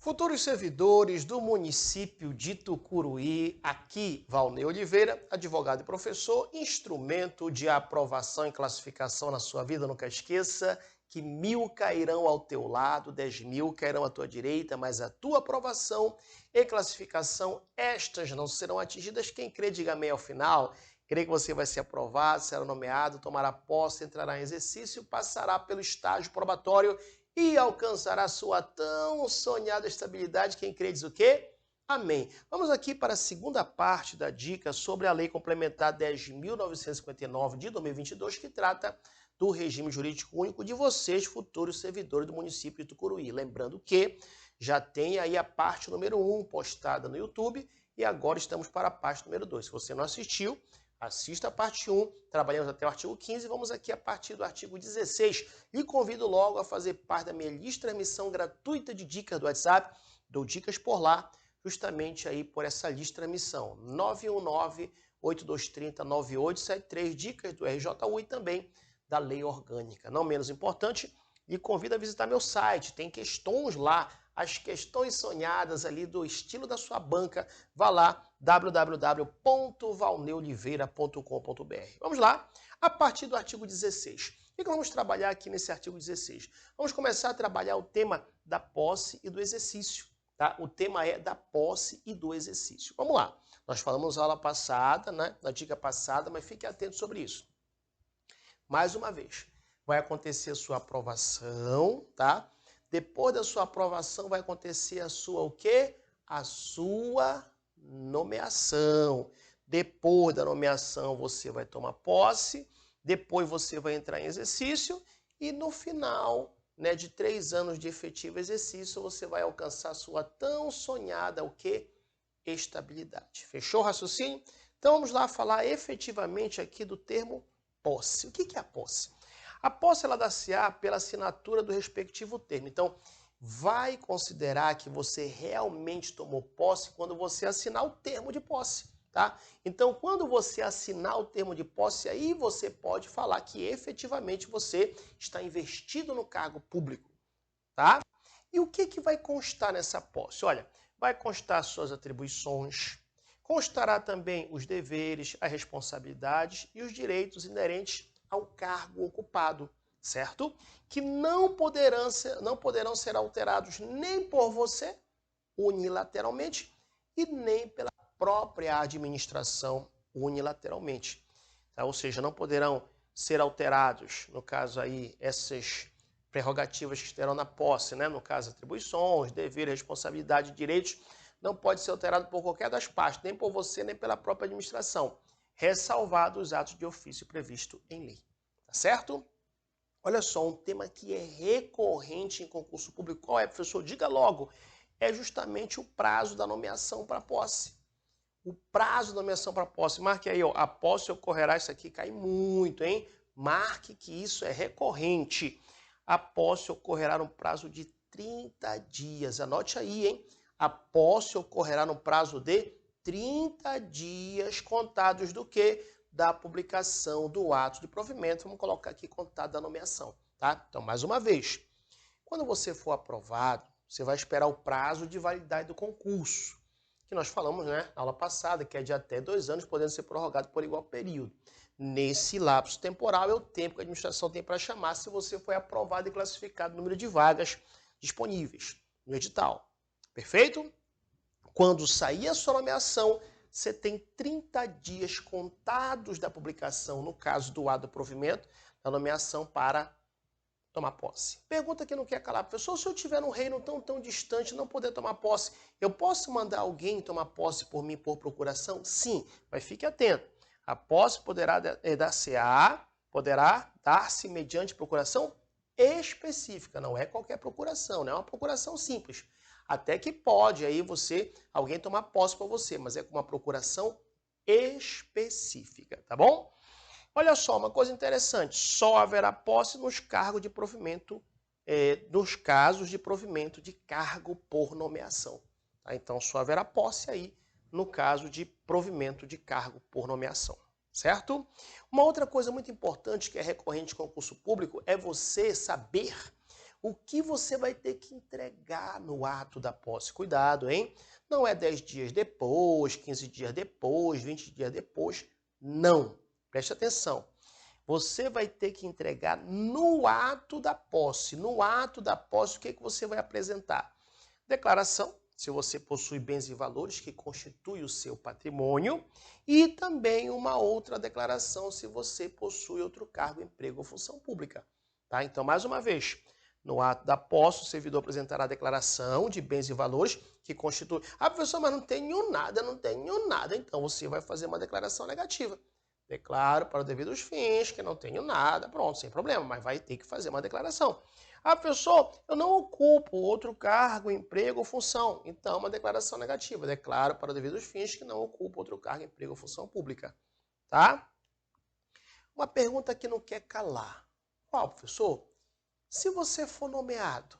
Futuros servidores do município de Tucuruí, aqui Valnei Oliveira, advogado e professor, instrumento de aprovação e classificação na sua vida. Nunca esqueça que 1.000 cairão ao teu lado, 10.000 cairão à tua direita, mas a tua aprovação e classificação, estas não serão atingidas. Quem crê, diga amém ao final. Crê que você vai ser aprovado, será nomeado, tomará posse, entrará em exercício, passará pelo estágio probatório e alcançará sua tão sonhada estabilidade. Quem crê diz o quê? Amém. Vamos aqui para a segunda parte da dica sobre a Lei Complementar 10.959 de 2022, que trata do regime jurídico único de vocês, futuros servidores do município de Tucuruí. Lembrando que já tem aí a parte número 1 postada no YouTube e agora estamos para a parte número 2. Se você não assistiu, assista a parte 1, trabalhamos até o artigo 15, vamos aqui a partir do artigo 16. E convido logo a fazer parte da minha lista de transmissão gratuita de dicas do WhatsApp. Dou dicas por lá, justamente aí por essa lista de transmissão. 919-8230-9873, dicas do RJU e também da Lei Orgânica. Não menos importante, e convido a visitar meu site, tem questões lá, as questões sonhadas ali do estilo da sua banca. Vá lá, www.valneioliveira.com.br. Vamos lá, a partir do artigo 16. O que vamos trabalhar aqui nesse artigo 16? Vamos começar a trabalhar o tema da posse e do exercício. Tá? O tema é da posse e do exercício. Vamos lá, nós falamos na aula passada, né? Na dica passada, mas fique atento sobre isso. Mais uma vez, vai acontecer a sua aprovação, tá? Depois da sua aprovação vai acontecer a sua o quê? A sua nomeação. Depois da nomeação você vai tomar posse, depois você vai entrar em exercício e no final, né, de 3 anos de efetivo exercício, você vai alcançar a sua tão sonhada o quê? Estabilidade. Fechou o raciocínio? Então vamos lá falar efetivamente aqui do termo posse. O que é a posse? A posse ela dá-se-á pela assinatura do respectivo termo. Então, vai considerar que você realmente tomou posse quando você assinar o termo de posse, tá? Então, quando você assinar o termo de posse, aí você pode falar que efetivamente você está investido no cargo público, tá? E o que vai constar nessa posse? Olha, vai constar suas atribuições, constará também os deveres, as responsabilidades e os direitos inerentes ao cargo ocupado, certo? Que não poderão ser alterados nem por você, unilateralmente, e nem pela própria administração, unilateralmente. Tá? Ou seja, não poderão ser alterados, no caso aí, essas prerrogativas que estarão na posse, né? No caso, atribuições, deveres, responsabilidade e direitos, não pode ser alterado por qualquer das partes, nem por você, nem pela própria administração, ressalvados os atos de ofício previsto em lei. Tá certo? Olha só, um tema que é recorrente em concurso público. Qual é, professor? Diga logo. É justamente o prazo da nomeação para posse. O prazo da nomeação para posse. Marque aí, ó, a posse ocorrerá, isso aqui cai muito, hein? Marque que isso é recorrente. A posse ocorrerá no prazo de 30 dias. Anote aí, hein? A posse ocorrerá no prazo de 30 dias contados do quê? Da publicação do ato de provimento. Vamos colocar aqui contado da nomeação, tá? Então, mais uma vez, quando você for aprovado, você vai esperar o prazo de validade do concurso, que nós falamos, né, na aula passada, que é de até 2 anos, podendo ser prorrogado por igual período. Nesse lapso temporal é o tempo que a administração tem para chamar se você foi aprovado e classificado o número de vagas disponíveis no edital. Perfeito? Quando sair a sua nomeação, você tem 30 dias contados da publicação, no caso do ato do provimento, da nomeação para tomar posse. Pergunta que não quer calar, professor, se eu estiver num reino tão distante, não poder tomar posse, eu posso mandar alguém tomar posse por mim por procuração? Sim, mas fique atento. A posse poderá dar-se mediante procuração específica, não é qualquer procuração, não é uma procuração simples. Até que pode aí alguém tomar posse por você, mas é com uma procuração específica, tá bom? Olha só, uma coisa interessante, só haverá posse nos cargos de provimento, nos casos de provimento de cargo por nomeação. Tá? Então, só haverá posse aí no caso de provimento de cargo por nomeação, certo? Uma outra coisa muito importante que é recorrente em concurso público é você saber o que você vai ter que entregar no ato da posse. Cuidado, hein? Não é 10 dias depois, 15 dias depois, 20 dias depois. Não. Preste atenção. Você vai ter que entregar no ato da posse. No ato da posse, o que você vai apresentar? Declaração, se você possui bens e valores que constituem o seu patrimônio, e também uma outra declaração se você possui outro cargo, emprego ou função pública. Tá? Então, mais uma vez, no ato da posse, o servidor apresentará a declaração de bens e valores que constituem... Ah, professor, mas não tenho nada, não tenho nada. Então, você vai fazer uma declaração negativa. Declaro para o devido dos fins que não tenho nada. Pronto, sem problema, mas vai ter que fazer uma declaração. Ah, professor, eu não ocupo outro cargo, emprego ou função. Então, uma declaração negativa. Declaro para o devido dos fins que não ocupo outro cargo, emprego ou função pública. Tá? Uma pergunta que não quer calar. Qual, professor? Se você for nomeado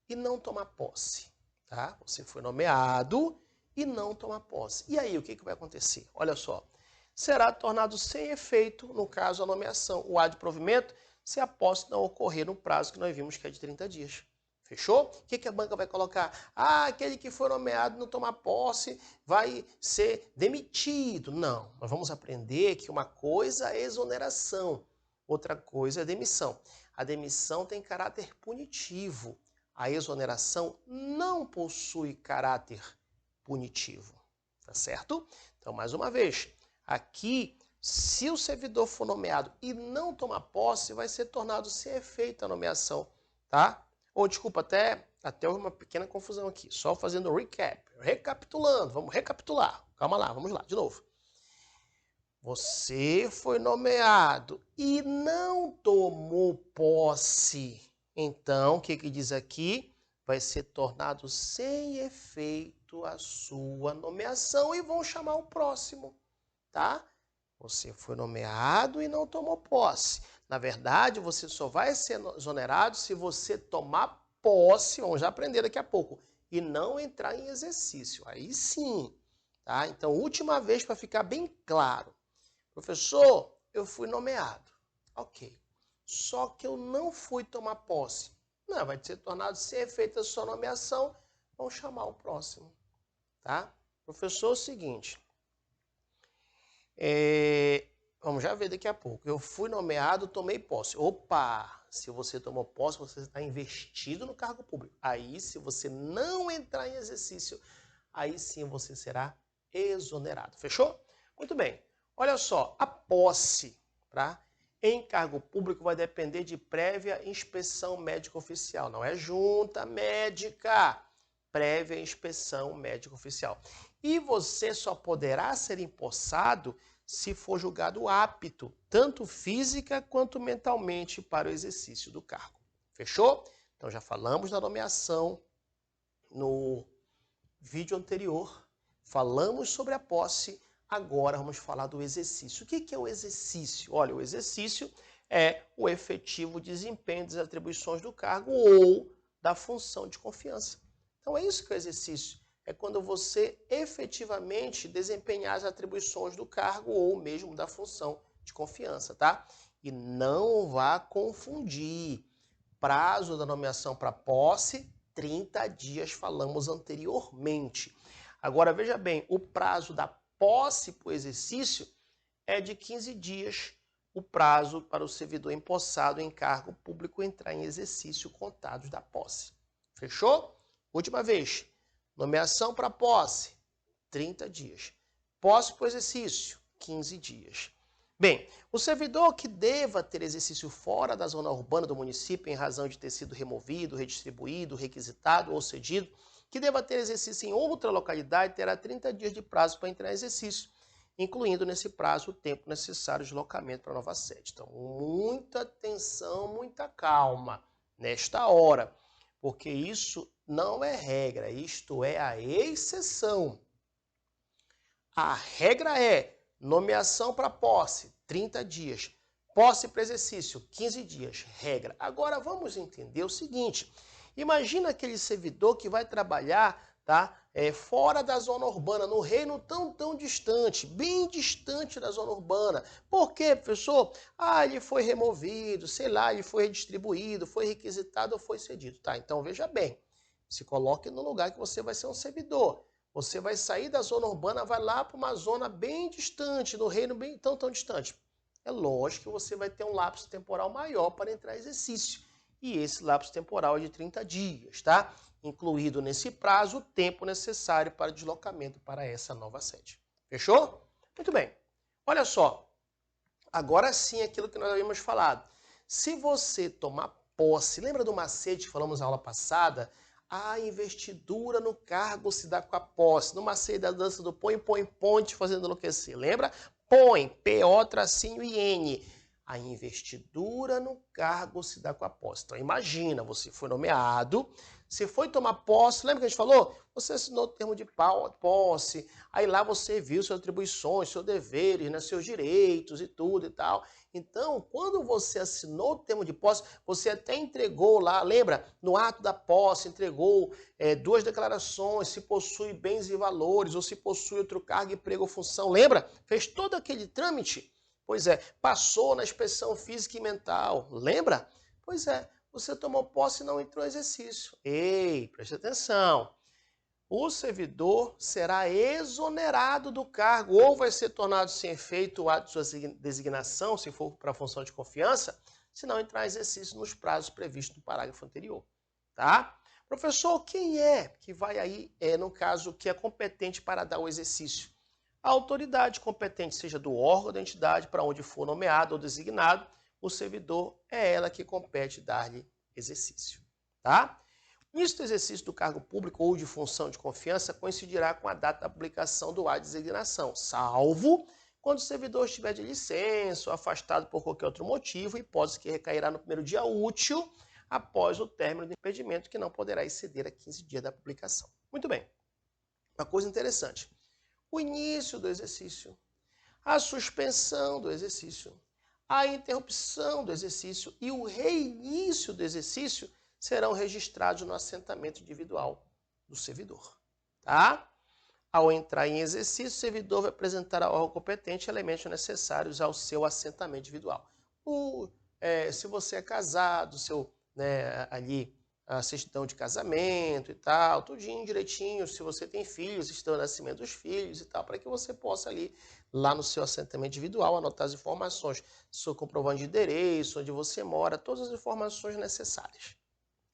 e não tomar posse, tá? Você foi nomeado e não tomar posse. E aí, o que vai acontecer? Olha só. Será tornado sem efeito, no caso, a nomeação, o ad provimento, se a posse não ocorrer no prazo que nós vimos que é de 30 dias. Fechou? O que a banca vai colocar? Ah, aquele que for nomeado e não tomar posse vai ser demitido. Não, nós vamos aprender que uma coisa é exoneração, outra coisa é demissão. A demissão tem caráter punitivo. A exoneração não possui caráter punitivo. Tá certo? Então, mais uma vez, aqui, se o servidor for nomeado e não tomar posse, vai ser tornado sem efeito a nomeação, tá? Ou, desculpa, até uma pequena confusão aqui. Só fazendo recap, recapitulando. Vamos recapitular. Calma lá, vamos lá, de novo. Você foi nomeado e não tomou posse. Então, o que diz aqui? Vai ser tornado sem efeito a sua nomeação e vão chamar o próximo, tá? Você foi nomeado e não tomou posse. Na verdade, você só vai ser exonerado se você tomar posse, vamos já aprender daqui a pouco, e não entrar em exercício. Aí sim, tá? Então, última vez para ficar bem claro. Professor, eu fui nomeado. Ok. Só que eu não fui tomar posse. Não, vai ser tornado sem efeito a sua nomeação. Vamos chamar o próximo. Tá? Professor, é o seguinte. Vamos já ver daqui a pouco. Eu fui nomeado, tomei posse. Opa! Se você tomou posse, você está investido no cargo público. Aí, se você não entrar em exercício, aí sim você será exonerado. Fechou? Muito bem. Olha só, a posse, tá? Em cargo público vai depender de prévia inspeção médica oficial. Não é junta médica, prévia inspeção médica oficial. E você só poderá ser empossado se for julgado apto, tanto física quanto mentalmente, para o exercício do cargo. Fechou? Então já falamos da nomeação no vídeo anterior, falamos sobre a posse. Agora vamos falar do exercício. O que é o exercício? Olha, o exercício é o efetivo desempenho das atribuições do cargo ou da função de confiança. Então é isso que é o exercício. É quando você efetivamente desempenhar as atribuições do cargo ou mesmo da função de confiança, tá? E não vá confundir. Prazo da nomeação para posse, 30 dias, falamos anteriormente. Agora, veja bem, o prazo da posse para o exercício é de 15 dias, o prazo para o servidor empossado em cargo público entrar em exercício contados da posse. Fechou? Última vez, nomeação para posse, 30 dias. Posse para o exercício, 15 dias. Bem, o servidor que deva ter exercício fora da zona urbana do município em razão de ter sido removido, redistribuído, requisitado ou cedido, que deva ter exercício em outra localidade, terá 30 dias de prazo para entrar em exercício, incluindo nesse prazo o tempo necessário de deslocamento para a nova sede. Então, muita atenção, muita calma nesta hora, porque isso não é regra, isto é a exceção. A regra é nomeação para posse, 30 dias. Posse para exercício, 15 dias, regra. Agora vamos entender o seguinte. Imagina aquele servidor que vai trabalhar tá? Fora da zona urbana, no reino tão distante, bem distante da zona urbana. Por quê, professor? Ele foi removido, sei lá, ele foi redistribuído, foi requisitado ou foi cedido. Tá, então veja bem, se coloque no lugar que você vai ser um servidor. Você vai sair da zona urbana, vai lá para uma zona bem distante, no reino bem tão distante. É lógico que você vai ter um lapso temporal maior para entrar em exercício. E esse lapso temporal é de 30 dias, tá? Incluído nesse prazo o tempo necessário para deslocamento para essa nova sede. Fechou? Muito bem. Olha só, agora sim aquilo que nós havíamos falado. Se você tomar posse, lembra do macete que falamos na aula passada? A investidura no cargo se dá com a posse. No macete da dança do põe, te fazendo enlouquecer. Lembra? Põe, P-O-I-N. A investidura no cargo se dá com a posse. Então imagina, você foi nomeado, você foi tomar posse, lembra que a gente falou? Você assinou o termo de posse, aí lá você viu suas atribuições, seus deveres, né, seus direitos e tudo e tal. Então, quando você assinou o termo de posse, você até entregou lá, lembra? No ato da posse, entregou 2 declarações, se possui bens e valores, ou se possui outro cargo, emprego ou função. Lembra? Fez todo aquele trâmite. Pois é, passou na inspeção física e mental. Lembra? Pois é, você tomou posse e não entrou em exercício. Ei, preste atenção. O servidor será exonerado do cargo ou vai ser tornado sem efeito o ato de sua designação, se for para a função de confiança, se não entrar em exercício nos prazos previstos no parágrafo anterior. Tá? Professor, quem é que vai aí, no caso, que é competente para dar o exercício? A autoridade competente, seja do órgão da entidade para onde for nomeado ou designado, o servidor é ela que compete dar-lhe exercício. Tá? O início do exercício do cargo público ou de função de confiança coincidirá com a data da publicação do ato de designação, salvo quando o servidor estiver de licença ou afastado por qualquer outro motivo, hipótese que recairá no primeiro dia útil após o término do impedimento, que não poderá exceder a 15 dias da publicação. Muito bem. Uma coisa interessante. O início do exercício, a suspensão do exercício, a interrupção do exercício e o reinício do exercício serão registrados no assentamento individual do servidor. Tá? Ao entrar em exercício, o servidor vai apresentar ao órgão competente elementos necessários ao seu assentamento individual. Se você é casado, ali a certidão de casamento e tal, tudinho direitinho, se você tem filhos, certidão de nascimento dos filhos e tal, para que você possa ali, lá no seu assentamento individual, anotar as informações, seu comprovante de endereço, onde você mora, todas as informações necessárias.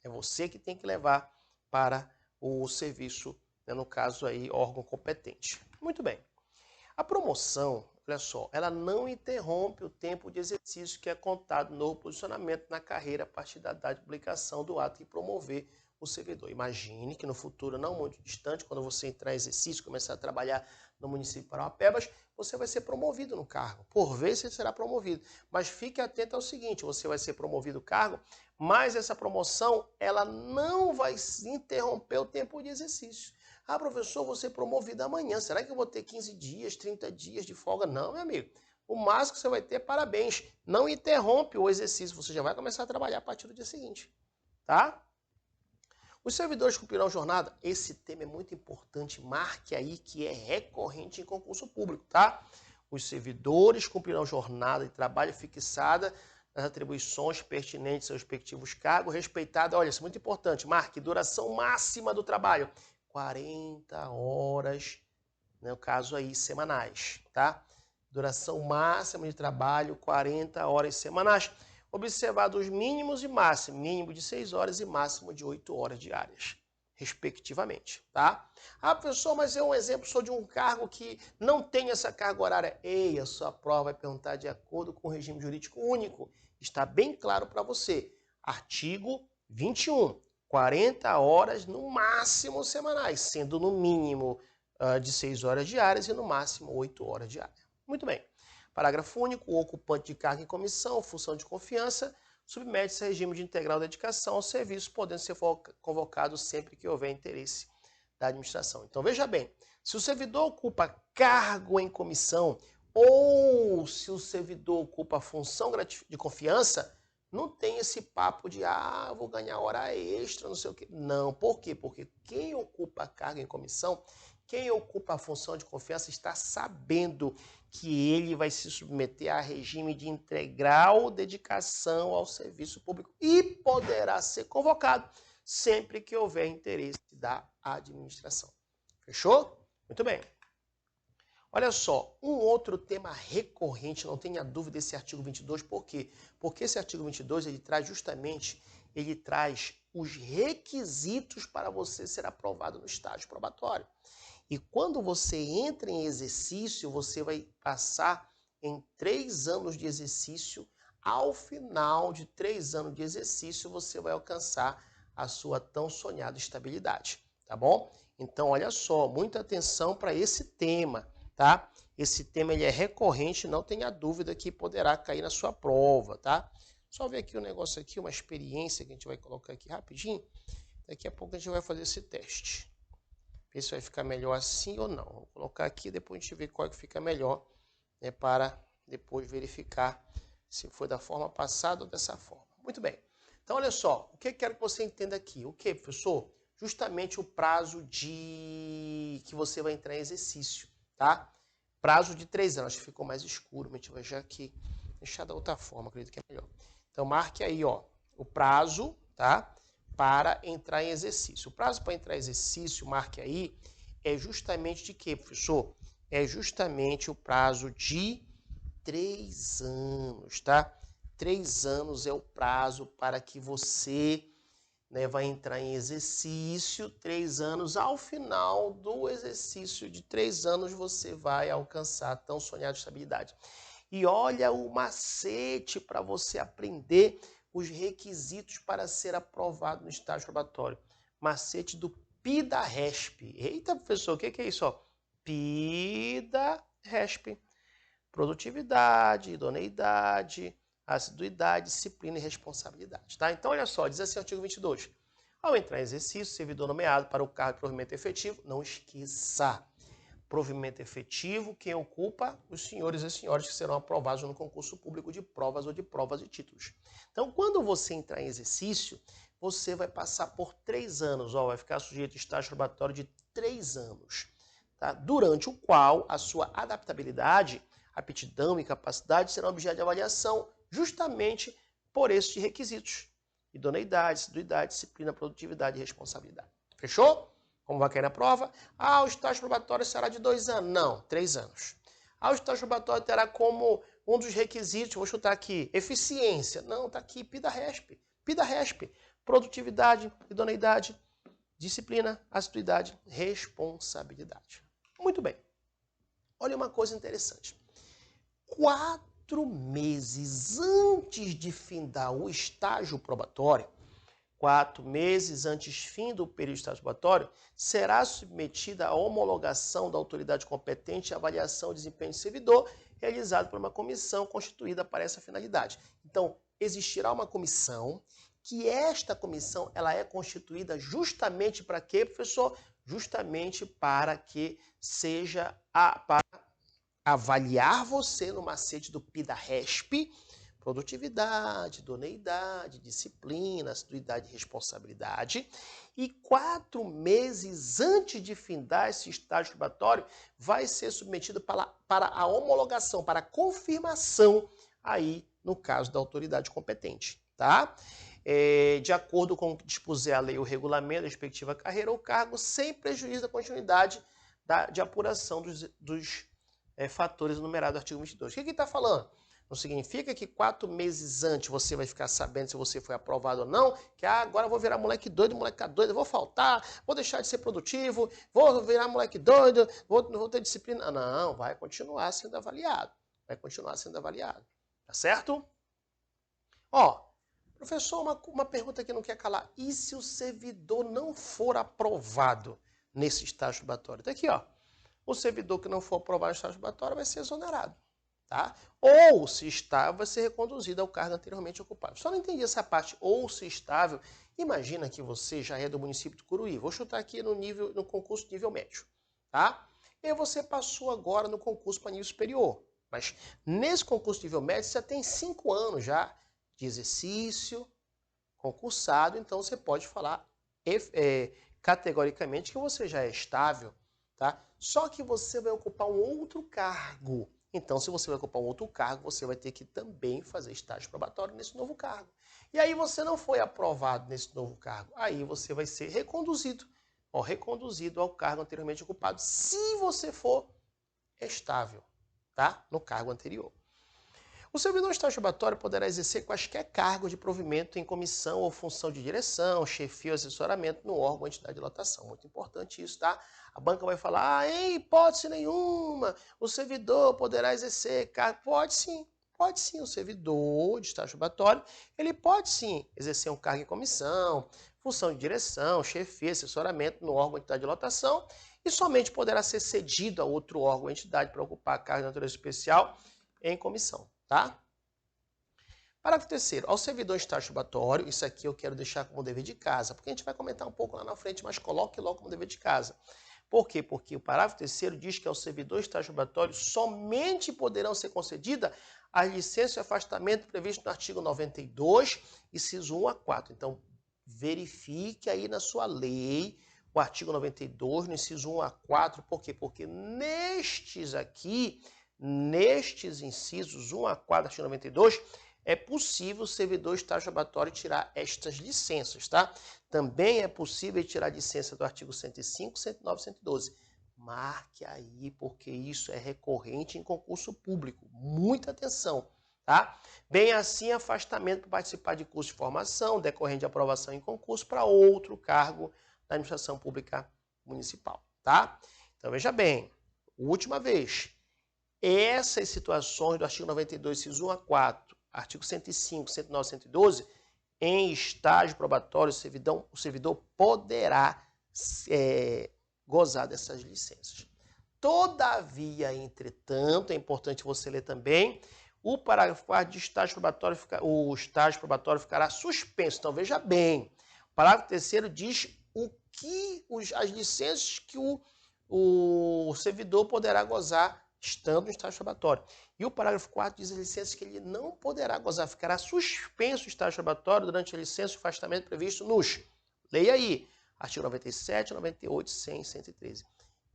É você que tem que levar para o serviço, né, no caso aí, órgão competente. Muito bem. A promoção, olha só, ela não interrompe o tempo de exercício que é contado no posicionamento na carreira a partir da data de publicação do ato que promover o servidor. Imagine que no futuro não muito distante, quando você entrar em exercício, começar a trabalhar no município de Parauapebas, você vai ser promovido no cargo. Por vez você será promovido. Mas fique atento ao seguinte, você vai ser promovido no cargo, mas essa promoção ela não vai interromper o tempo de exercício. Ah, professor, vou ser promovido amanhã. Será que eu vou ter 15 dias, 30 dias de folga? Não, meu amigo. O máximo que você vai ter, parabéns. Não interrompe o exercício. Você já vai começar a trabalhar a partir do dia seguinte. Tá? Os servidores cumprirão jornada. Esse tema é muito importante. Marque aí que é recorrente em concurso público, tá? Os servidores cumprirão jornada de trabalho fixada nas atribuições pertinentes aos respectivos cargos, respeitada, olha, isso é muito importante, marque duração máxima do trabalho, 40 horas, no caso aí, semanais, tá? Duração máxima de trabalho, 40 horas semanais. Observado os mínimos e máximos, mínimo de 6 horas e máximo de 8 horas diárias, respectivamente, tá? Ah, professor, mas é um exemplo só de um cargo que não tem essa carga horária. Ei, a sua prova vai perguntar de acordo com o regime jurídico único. Está bem claro para você. Artigo 21. 40 horas no máximo semanais, sendo no mínimo de 6 horas diárias e no máximo 8 horas diárias. Muito bem. Parágrafo único. O ocupante de cargo em comissão, função de confiança, submete-se a regime de integral dedicação ao serviço, podendo ser convocado sempre que houver interesse da administração. Então, veja bem, se o servidor ocupa cargo em comissão ou se o servidor ocupa função de confiança, Não tem esse papo de, eu vou ganhar hora extra, não sei o quê. Não, por quê? Porque quem ocupa a carga em comissão, quem ocupa a função de confiança está sabendo que ele vai se submeter a regime de integral dedicação ao serviço público e poderá ser convocado sempre que houver interesse da administração. Fechou? Muito bem. Olha só, um outro tema recorrente, não tenha dúvida, esse artigo 22, por quê? Porque esse artigo 22, ele traz os requisitos para você ser aprovado no estágio probatório. E quando você entra em exercício, você vai passar em 3 anos de exercício. Ao final de 3 anos de exercício, você vai alcançar a sua tão sonhada estabilidade, tá bom? Então, olha só, muita atenção para esse tema. Tá? Esse tema ele é recorrente, não tenha dúvida que poderá cair na sua prova, tá? Só ver aqui um negócio aqui, uma experiência que a gente vai colocar aqui rapidinho. Daqui a pouco a gente vai fazer esse teste. Ver se vai ficar melhor assim ou não. Vou colocar aqui, depois a gente vê qual que fica melhor, né, para depois verificar se foi da forma passada ou dessa forma. Muito bem. Então, olha só, o que eu quero que você entenda aqui? O que, professor? Justamente o prazo que você vai entrar em exercício. Tá? Prazo de 3 anos. Acho que ficou mais escuro, mas a gente vai já aqui deixar da outra forma, acredito que é melhor. Então, marque aí, ó, o prazo, tá? Para entrar em exercício. O prazo para entrar em exercício, marque aí, é justamente de quê, professor? É justamente o prazo de 3 anos, tá? 3 anos é o prazo para que você, né, vai entrar em exercício, 3 anos. Ao final do exercício de 3 anos, você vai alcançar a tão sonhada estabilidade. E olha o macete para você aprender os requisitos para ser aprovado no estágio probatório. Macete do PIDA-RESP. Eita, professor, o que é isso? Ó? PIDA-RESP. Produtividade, idoneidade, assiduidade, disciplina e responsabilidade. Tá? Então, olha só, diz assim o artigo 22. Ao entrar em exercício, servidor nomeado para o cargo de provimento efetivo, não esqueça, provimento efetivo, quem ocupa? Os senhores e senhoras que serão aprovados no concurso público de provas ou de provas e títulos. Então, quando você entrar em exercício, você vai passar por 3 anos, vai ficar sujeito a estágio probatório de 3 anos, tá? Durante o qual a sua adaptabilidade, aptidão e capacidade serão objeto de avaliação justamente por esses requisitos. Idoneidade, assiduidade, disciplina, produtividade e responsabilidade. Fechou? Como vai cair na prova? O estágio probatório será de 2 anos. Não, 3 anos. O estágio probatório terá como um dos requisitos, vou chutar aqui, eficiência. Não, está aqui, PIDA-RESP. PIDA-RESP. Produtividade, idoneidade, disciplina, assiduidade, responsabilidade. Muito bem. Olha uma coisa interessante. 4 meses antes de findar o estágio probatório, 4 meses antes fim do período de estágio probatório, será submetida à homologação da autoridade competente e avaliação do desempenho do servidor, realizado por uma comissão constituída para essa finalidade. Então, existirá uma comissão, que esta comissão ela é constituída justamente para quê, professor? Justamente para que seja para avaliar você no macete do PIDA-RESP, produtividade, idoneidade, disciplina, assiduidade e responsabilidade. E 4 meses antes de findar esse estágio probatório, vai ser submetido para a homologação, para a confirmação aí no caso da autoridade competente, tá? De acordo com o que dispuser a lei ou regulamento da respectiva carreira ou cargo, sem prejuízo da continuidade de apuração dos fatores enumerados no artigo 22. O que ele está falando? Não significa que 4 meses antes você vai ficar sabendo se você foi aprovado ou não, que agora eu vou virar moleque doido, moleca doida, vou faltar, vou deixar de ser produtivo, vou virar moleque doido, não vou ter disciplina. Não, vai continuar sendo avaliado. Vai continuar sendo avaliado. Tá certo? Professor, uma pergunta que não quer calar. E se o servidor não for aprovado nesse estágio probatório? Tá aqui, ó. O servidor que não for aprovado no estágio probatório vai ser exonerado. Tá? Ou, se estável, vai ser reconduzido ao cargo anteriormente ocupado. Só não entendi essa parte, ou se estável. Imagina que você já é do município de Curuí. Vou chutar aqui no concurso nível médio. Tá? E você passou agora no concurso para nível superior. Mas nesse concurso nível médio, você já tem 5 anos já de exercício, concursado, então você pode falar categoricamente que você já é estável, tá? Só que você vai ocupar um outro cargo. Então, se você vai ocupar um outro cargo, você vai ter que também fazer estágio probatório nesse novo cargo. E aí você não foi aprovado nesse novo cargo. Aí você vai ser reconduzido, reconduzido ao cargo anteriormente ocupado, se você for estável, tá? No cargo anterior. O servidor estagiatório poderá exercer quaisquer cargos de provimento em comissão ou função de direção, chefia ou assessoramento no órgão ou entidade de lotação. Muito importante isso, tá? A banca vai falar, em hipótese nenhuma, o servidor poderá exercer cargo. Pode sim, o servidor de estagiatório, ele pode sim exercer um cargo em comissão, função de direção, chefia, assessoramento no órgão ou entidade de lotação e somente poderá ser cedido a outro órgão ou entidade para ocupar cargo de natureza especial em comissão. Tá? Parágrafo 3º. Ao servidor estagiatório, isso aqui eu quero deixar como dever de casa, porque a gente vai comentar um pouco lá na frente, mas coloque logo como dever de casa. Por quê? Porque o parágrafo 3º diz que ao servidor estagiatório somente poderão ser concedidas as licenças de afastamento previstas no artigo 92, inciso 1 a 4. Então, verifique aí na sua lei o artigo 92, no inciso 1 a 4. Por quê? Porque nestes incisos 1 a 4 do artigo 92, é possível o servidor estagiatório tirar estas licenças, tá? Também é possível tirar licença do artigo 105, 109 e 112. Marque aí, porque isso é recorrente em concurso público. Muita atenção, tá? Bem assim, afastamento para participar de curso de formação, decorrente de aprovação em concurso para outro cargo da administração pública municipal, tá? Então, veja bem, última vez. Essas situações do artigo 92, inciso 1 a 4, artigo 105, 109 e 112, em estágio probatório, o servidor poderá gozar dessas licenças. Todavia, entretanto, é importante você ler também, o parágrafo 4 de estágio probatório, o estágio probatório ficará suspenso. Então, veja bem, o parágrafo 3º diz as licenças que o servidor poderá gozar estando no estágio probatório. E o parágrafo 4 diz as licenças que ele não poderá gozar, ficará suspenso o estágio probatório durante a licença de afastamento previsto nos, leia aí, artigo 97, 98, 100 e 113.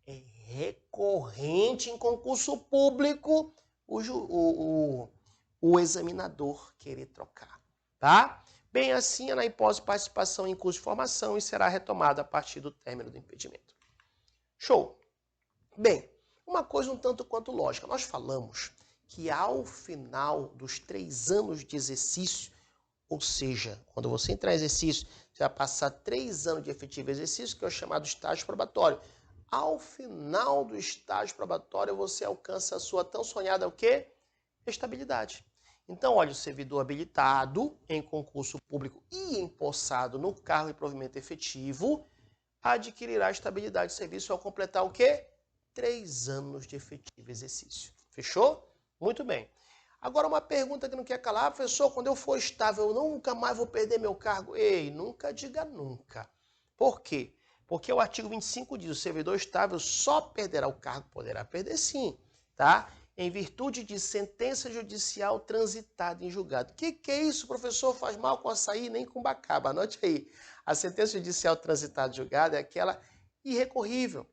É recorrente em concurso público o examinador querer trocar, tá? Bem assim, é na hipótese de participação em curso de formação e será retomada a partir do término do impedimento. Show! Bem, uma coisa um tanto quanto lógica. Nós falamos que ao final dos 3 anos de exercício, ou seja, quando você entrar em exercício, você vai passar 3 anos de efetivo exercício, que é o chamado estágio probatório. Ao final do estágio probatório, você alcança a sua tão sonhada o quê? Estabilidade. Então, olha, o servidor habilitado em concurso público e empossado no cargo de provimento efetivo adquirirá estabilidade de serviço ao completar o quê? 3 anos de efetivo exercício. Fechou? Muito bem. Agora uma pergunta que não quer calar, professor, quando eu for estável, eu nunca mais vou perder meu cargo? Ei, nunca diga nunca. Por quê? Porque o artigo 25 diz, o servidor estável só perderá o cargo, poderá perder sim, tá? Em virtude de sentença judicial transitada em julgado. O que é isso, professor? Faz mal com açaí, nem com bacaba. Anote aí. A sentença judicial transitada em julgado é aquela irrecorrível.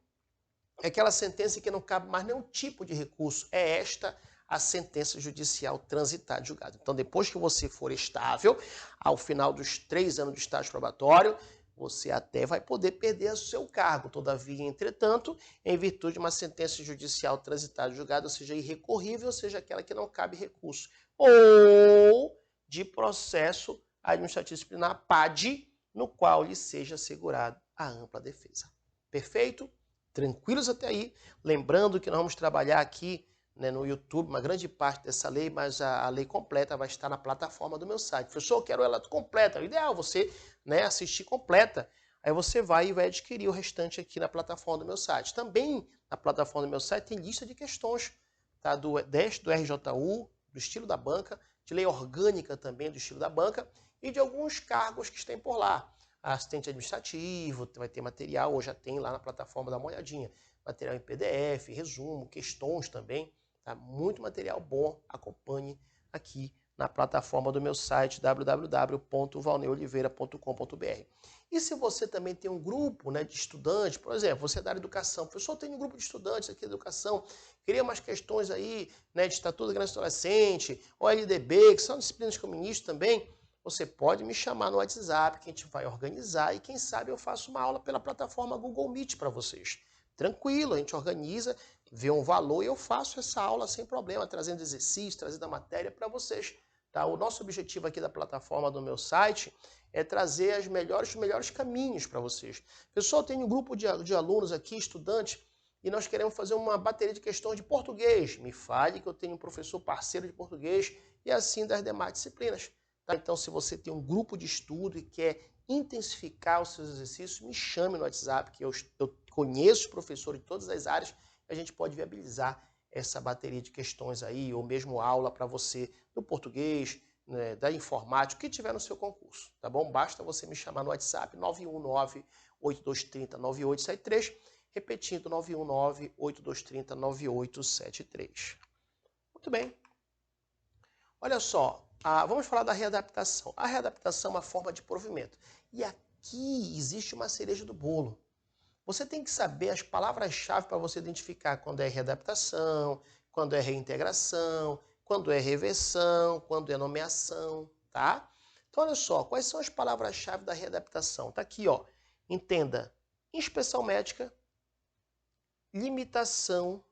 É aquela sentença que não cabe mais nenhum tipo de recurso. É esta a sentença judicial transitada em julgado. Então, depois que você for estável, ao final dos 3 anos de estágio probatório, você até vai poder perder o seu cargo. Todavia, entretanto, em virtude de uma sentença judicial transitada em julgado, ou seja, irrecorrível, ou seja, aquela que não cabe recurso. Ou de processo administrativo disciplinar, PAD, no qual lhe seja assegurada a ampla defesa. Perfeito? Tranquilos até aí? Lembrando que nós vamos trabalhar aqui, né, no YouTube, uma grande parte dessa lei, mas a lei completa vai estar na plataforma do meu site. Professor, eu quero ela completa. O ideal é você, né, assistir completa. Aí você vai e vai adquirir o restante aqui na plataforma do meu site. Também na plataforma do meu site tem lista de questões, tá, do RJU, do estilo da banca, de lei orgânica também do estilo da banca e de alguns cargos que estão por lá. Assistente administrativo, vai ter material, ou já tem lá na plataforma, dá uma olhadinha. Material em PDF, resumo, questões também. Tá? Muito material bom, acompanhe aqui na plataforma do meu site www.valneoliveira.com.br. E se você também tem um grupo, né, de estudantes, por exemplo, você é da área de educação, professor, tem um grupo de estudantes aqui de educação, queria umas questões aí, né, de Estatuto da Criança e Adolescente, OLDB, que são disciplinas que eu ministro também, você pode me chamar no WhatsApp, que a gente vai organizar e quem sabe eu faço uma aula pela plataforma Google Meet para vocês. Tranquilo, a gente organiza, vê um valor e eu faço essa aula sem problema, trazendo exercício, trazendo a matéria para vocês. Tá? O nosso objetivo aqui da plataforma do meu site é trazer os melhores caminhos para vocês. Pessoal, eu tenho um grupo de alunos aqui, estudantes, e nós queremos fazer uma bateria de questões de português. Me fale que eu tenho um professor parceiro de português e assim das demais disciplinas. Tá? Então, se você tem um grupo de estudo e quer intensificar os seus exercícios, me chame no WhatsApp, que eu conheço os professores de todas as áreas, e a gente pode viabilizar essa bateria de questões aí, ou mesmo aula para você do português, né, da informática, o que tiver no seu concurso, tá bom? Basta você me chamar no WhatsApp 919-8230-9873, repetindo 919-8230-9873. Muito bem. Olha só, vamos falar da readaptação. A readaptação é uma forma de provimento. E aqui existe uma cereja do bolo. Você tem que saber as palavras-chave para você identificar quando é readaptação, quando é reintegração, quando é reversão, quando é nomeação, tá? Então, olha só, quais são as palavras-chave da readaptação? Tá aqui, ó. Entenda, inspeção médica, limitação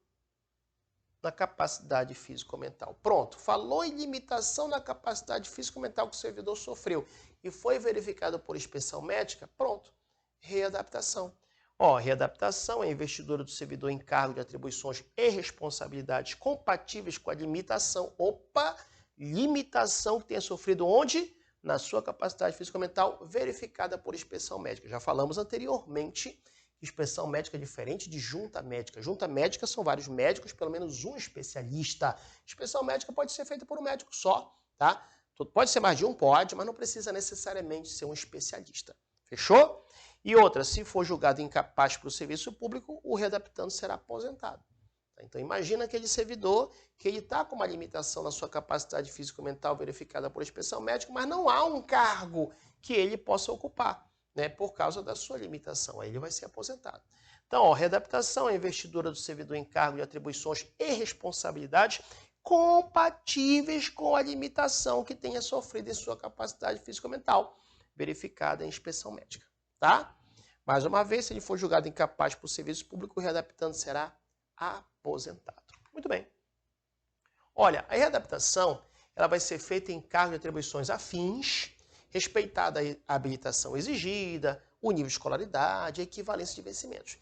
na capacidade físico-mental. Pronto, falou em limitação na capacidade físico-mental que o servidor sofreu e foi verificado por inspeção médica, pronto, readaptação. Ó, readaptação é a investidura do servidor em cargo de atribuições e responsabilidades compatíveis com a limitação. Opa! Limitação que tenha sofrido onde? Na sua capacidade físico-mental verificada por inspeção médica. Já falamos anteriormente, inspeção médica é diferente de junta médica. Junta médica são vários médicos, pelo menos um especialista. Inspeção médica pode ser feita por um médico só, tá? Pode ser mais de um, pode, mas não precisa necessariamente ser um especialista. Fechou? E outra, se for julgado incapaz para o serviço público, o readaptando será aposentado. Então imagina aquele servidor que ele está com uma limitação na sua capacidade físico-mental verificada por inspeção médica, mas não há um cargo que ele possa ocupar, né, por causa da sua limitação. Aí ele vai ser aposentado. Então, ó, readaptação é a investidura do servidor em cargo de atribuições e responsabilidades compatíveis com a limitação que tenha sofrido em sua capacidade físico-mental verificada em inspeção médica. Tá? Mais uma vez, se ele for julgado incapaz por serviço público, o readaptando será aposentado. Muito bem. Olha, a readaptação ela vai ser feita em cargo de atribuições afins, respeitada a habilitação exigida, o nível de escolaridade, a equivalência de vencimentos.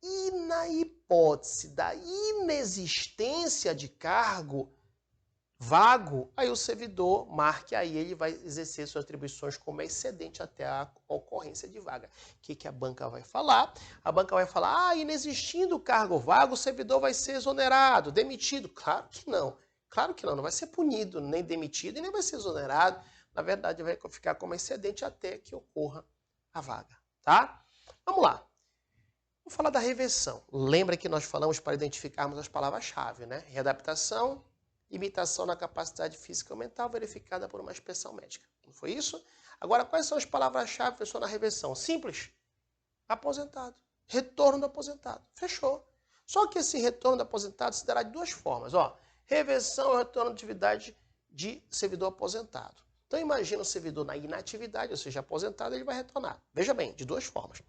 E na hipótese da inexistência de cargo vago, aí o servidor marque aí, ele vai exercer suas atribuições como excedente até a ocorrência de vaga. O que a banca vai falar? A banca vai falar, inexistindo o cargo vago, o servidor vai ser exonerado, demitido. Claro que não. Claro que não, não vai ser punido, nem demitido e nem vai ser exonerado. Na verdade, vai ficar como excedente até que ocorra a vaga, tá? Vamos lá. Vamos falar da reversão. Lembra que nós falamos para identificarmos as palavras-chave, né? Readaptação, limitação na capacidade física ou mental verificada por uma inspeção médica. Não foi isso? Agora, quais são as palavras-chave, pessoal, na reversão? Simples. Aposentado. Retorno do aposentado. Fechou. Só que esse retorno do aposentado se dará de duas formas. Ó, reversão é o retorno de atividade de servidor aposentado. Então, imagina o servidor na inatividade, ou seja, aposentado, ele vai retornar. Veja bem, de duas formas.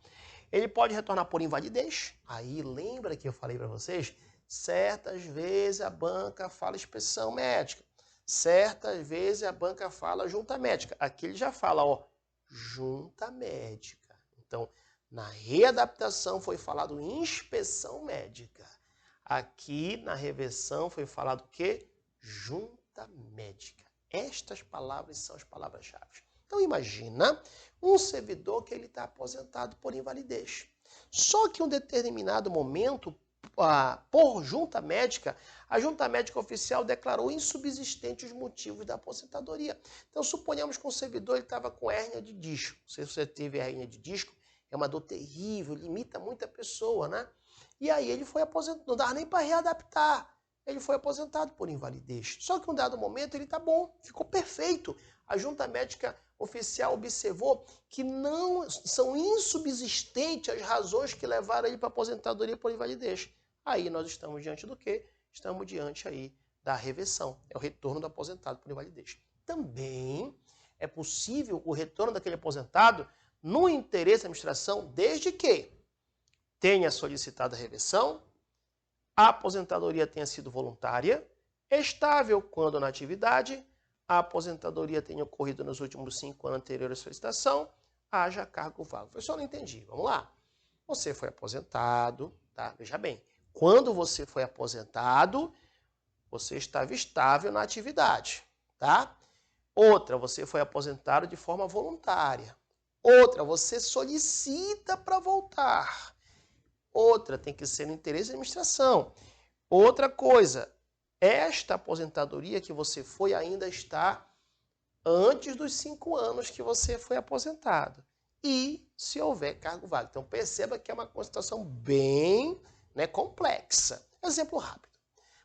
Ele pode retornar por invalidez. Aí, lembra que eu falei para vocês? Certas vezes a banca fala inspeção médica. Certas vezes a banca fala junta médica. Aqui ele já fala, ó, junta médica. Então, na readaptação foi falado inspeção médica. Aqui na reversão foi falado o quê? Junta médica. Estas palavras são as palavras-chave. Então, imagina um servidor que ele está aposentado por invalidez. Só que em um determinado momento, por junta médica, a junta médica oficial declarou insubsistentes os motivos da aposentadoria. Então, suponhamos que um servidor estava com hérnia de disco. Se você teve hérnia de disco, é uma dor terrível, limita muita pessoa, né? E aí ele foi aposentado, não dava nem para readaptar. ele foi aposentado por invalidez. Só que em um dado momento ele está bom, ficou perfeito. A junta médica oficial observou que não são insubsistentes as razões que levaram ele para aposentadoria por invalidez. Aí nós estamos diante do quê? Estamos diante aí da reversão, é o retorno do aposentado por invalidez. Também é possível o retorno daquele aposentado no interesse da administração, desde que tenha solicitado a reversão, a aposentadoria tenha sido voluntária, estável quando na atividade, a aposentadoria tenha ocorrido nos últimos 5 anos anteriores à solicitação, haja cargo vago. Eu só não entendi. Vamos lá. Você foi aposentado, tá? Veja bem, quando você foi aposentado, você estava estável na atividade, tá? Outra, você foi aposentado de forma voluntária. Outra, você solicita para voltar. Outra, tem que ser no interesse da administração. Outra coisa, esta aposentadoria que você foi ainda está antes dos 5 anos que você foi aposentado. E se houver cargo vago. Então perceba que é uma situação bem complexa. Exemplo rápido.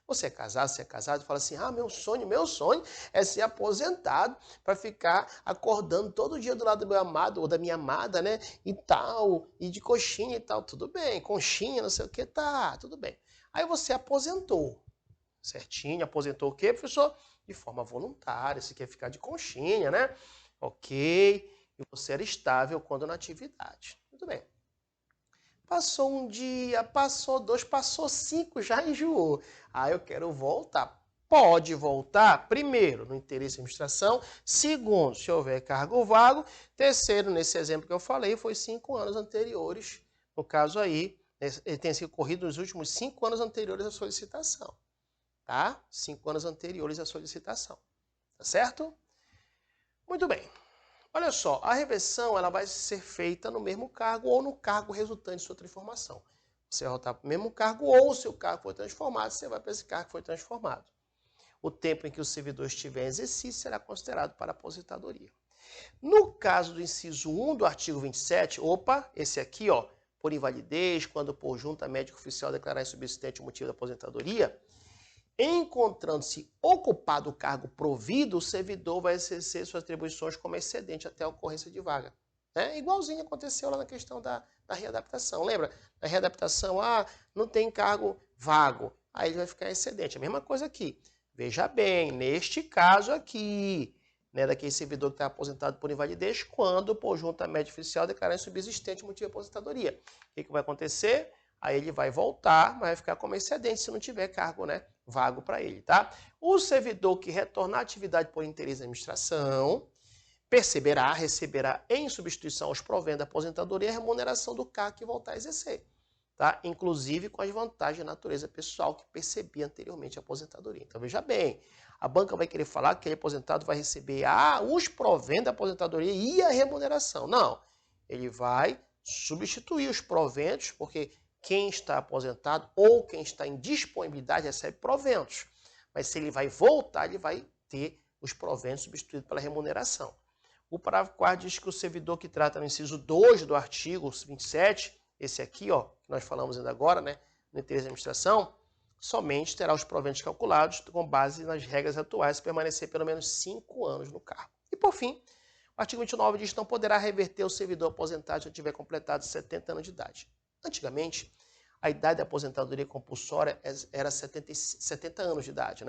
Você é casado e fala assim, meu sonho é ser aposentado para ficar acordando todo dia do lado do meu amado ou da minha amada, né? E tal, e de coxinha e tal, tudo bem. Conchinha, não sei o que, tá, tudo bem. Aí você aposentou, certinho, aposentou o quê, professor? De forma voluntária, você quer ficar de conchinha, né? Ok, e você era estável quando na atividade. Muito bem. Passou um dia, passou 2, passou 5, já enjoou. Eu quero voltar. Pode voltar, primeiro, no interesse da administração. Segundo, se houver cargo vago. Terceiro, nesse exemplo que eu falei, foi 5 anos anteriores. No caso aí, ele tem sido corrido nos últimos 5 anos anteriores à solicitação. Tá? 5 anos anteriores à solicitação. Tá certo? Muito bem. Olha só, a reversão ela vai ser feita no mesmo cargo ou no cargo resultante de sua transformação. Você vai voltar para o mesmo cargo ou, se o cargo foi transformado, você vai para esse cargo que foi transformado. O tempo em que o servidor estiver em exercício será considerado para aposentadoria. No caso do inciso 1 do artigo 27, esse aqui, por invalidez, quando por junta médica oficial declarar insubsistente o motivo da aposentadoria, encontrando-se ocupado o cargo provido, o servidor vai exercer suas atribuições como excedente até a ocorrência de vaga. Igualzinho aconteceu lá na questão da readaptação. Lembra? Na readaptação, não tem cargo vago. Aí ele vai ficar excedente. A mesma coisa aqui. Veja bem, neste caso aqui, daquele servidor que está aposentado por invalidez, quando por junta médica oficial declarar insubsistente o motivo de aposentadoria. O que vai acontecer? Aí ele vai voltar, mas vai ficar como excedente se não tiver cargo, vago para ele, tá? O servidor que retornar à atividade por interesse da administração receberá em substituição aos proventos da aposentadoria a remuneração do cargo que voltar a exercer, tá? Inclusive com as vantagens de natureza pessoal que percebia anteriormente a aposentadoria. Então veja bem, a banca vai querer falar que aquele aposentado vai receber os proventos da aposentadoria e a remuneração. Não, ele vai substituir os proventos, porque quem está aposentado ou quem está em disponibilidade recebe proventos. Mas se ele vai voltar, ele vai ter os proventos substituídos pela remuneração. O parágrafo 4 diz que o servidor que trata no inciso 2 do artigo 27, esse aqui, que nós falamos ainda agora, no interesse da administração, somente terá os proventos calculados com base nas regras atuais se permanecer pelo menos 5 anos no cargo. E por fim, o artigo 29 diz que não poderá reverter o servidor aposentado se tiver completado 70 anos de idade. Antigamente, a idade da aposentadoria compulsória era 70 anos de idade,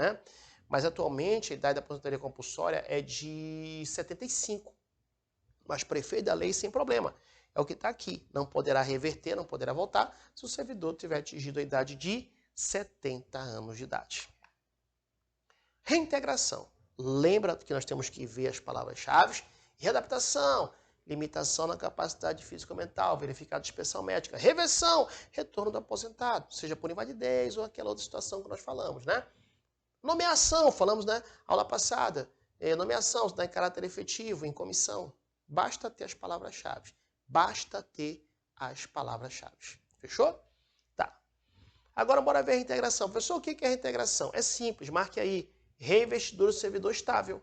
Mas atualmente a idade da aposentadoria compulsória é de 75. Mas prefeito da lei sem problema. É o que está aqui. Não poderá reverter, não poderá voltar se o servidor tiver atingido a idade de 70 anos de idade. Reintegração. Lembra que nós temos que ver as palavras-chave? Readaptação. Limitação na capacidade físico-mental, verificado de inspeção médica. Reversão, retorno do aposentado, seja por invalidez ou aquela outra situação que nós falamos, Nomeação, falamos aula passada. Nomeação, dá em caráter efetivo, em comissão. Basta ter as palavras-chave. Basta ter as palavras-chave. Fechou? Tá. Agora bora ver a reintegração. Professor, o que é reintegração? É simples, marque aí. Reinvestidura do servidor estável.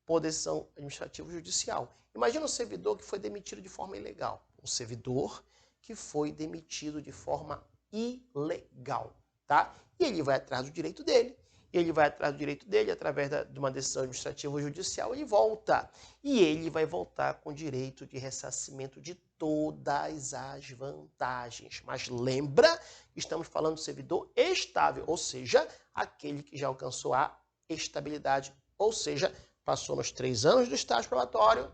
Por decisão administrativa judicial. Imagina um servidor que foi demitido de forma ilegal. Um servidor que foi demitido de forma ilegal. tá? E ele vai atrás do direito dele. Ele vai atrás do direito dele, através de uma decisão administrativa ou judicial, ele volta. E ele vai voltar com direito de ressarcimento de todas as vantagens. Mas lembra que estamos falando do servidor estável, ou seja, aquele que já alcançou a estabilidade, ou seja, passou nos 3 anos do estágio probatório,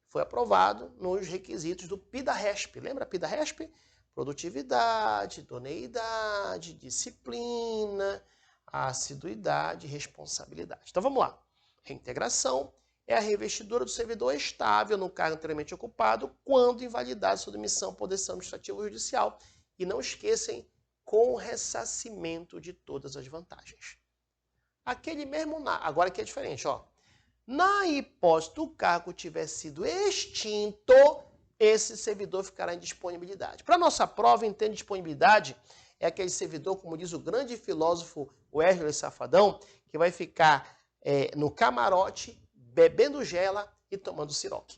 foi aprovado nos requisitos do PIDA-RESP. Lembra PIDA-RESP? Produtividade, idoneidade, disciplina, assiduidade e responsabilidade. Então vamos lá. Reintegração é a revestidura do servidor estável no cargo anteriormente ocupado quando invalidada sua demissão por decisão administrativa ou judicial. E não esqueçam, com ressarcimento de todas as vantagens. Aquele mesmo, agora aqui é diferente, ó. Na hipótese do cargo tiver sido extinto, esse servidor ficará em disponibilidade. Para nossa prova, entende disponibilidade é aquele servidor, como diz o grande filósofo Wesley Safadão, que vai ficar no camarote, bebendo gela e tomando siroque.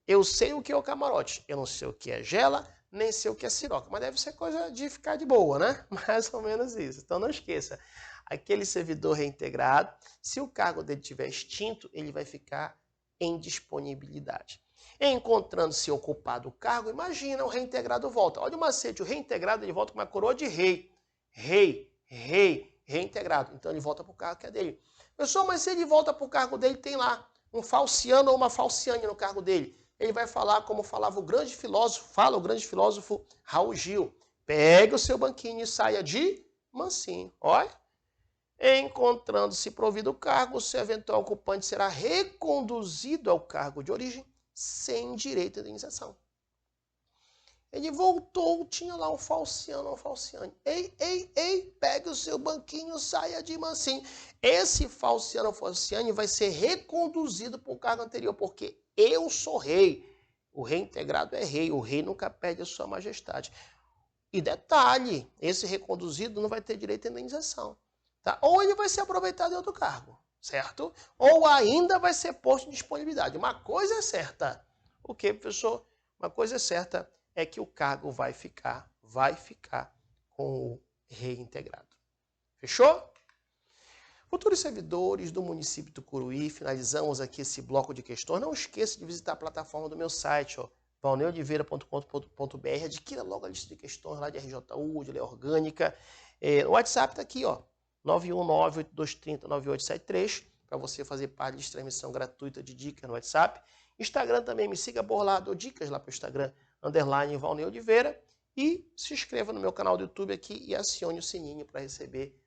Eu sei o que é o camarote, eu não sei o que é gela, nem sei o que é siroque, mas deve ser coisa de ficar de boa, né? Mais ou menos isso. Então não esqueça, aquele servidor reintegrado, se o cargo dele estiver extinto, ele vai ficar em disponibilidade. Encontrando-se ocupado o cargo, imagina, o reintegrado volta. Olha o macete, o reintegrado ele volta com uma coroa de rei. Reintegrado. Então ele volta para o cargo que é dele. Pessoal, mas se ele volta para o cargo dele, tem lá um falciano ou uma falciane no cargo dele. Ele vai falar como falava o grande filósofo Raul Gil. Pegue o seu banquinho e saia de mansinho. Olha. Encontrando-se provido o cargo, o seu eventual ocupante será reconduzido ao cargo de origem sem direito à indenização. Ele voltou, tinha lá um falciano, uma falciane. Ei, pegue o seu banquinho, saia de mansinho. Esse falciano ou falciane vai ser reconduzido para o cargo anterior, porque eu sou rei. O reintegrado é rei, o rei nunca perde a sua majestade. E detalhe, esse reconduzido não vai ter direito à indenização. Tá? Ou ele vai ser aproveitado em outro cargo, certo? Ou ainda vai ser posto em disponibilidade. Uma coisa é certa. O que, professor? Uma coisa é certa é que o cargo vai ficar com o reintegrado. Fechou? Futuros servidores do município do Tucuruí, finalizamos aqui esse bloco de questões. Não esqueça de visitar a plataforma do meu site, ó, valneoliveira.com.br. Adquira logo a lista de questões lá de RJU, de lei orgânica. O WhatsApp está aqui, ó, 91982309873, para você fazer parte de transmissão gratuita de dicas no WhatsApp. Instagram também, me siga por lá, dou dicas lá para o Instagram, _Valnei Oliveira. E se inscreva no meu canal do YouTube aqui e acione o sininho para receber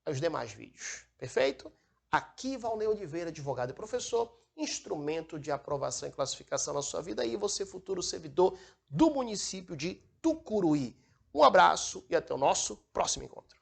os demais vídeos. Perfeito? Aqui, Valnei Oliveira, advogado e professor, instrumento de aprovação e classificação na sua vida e você, futuro servidor do município de Tucuruí. Um abraço e até o nosso próximo encontro.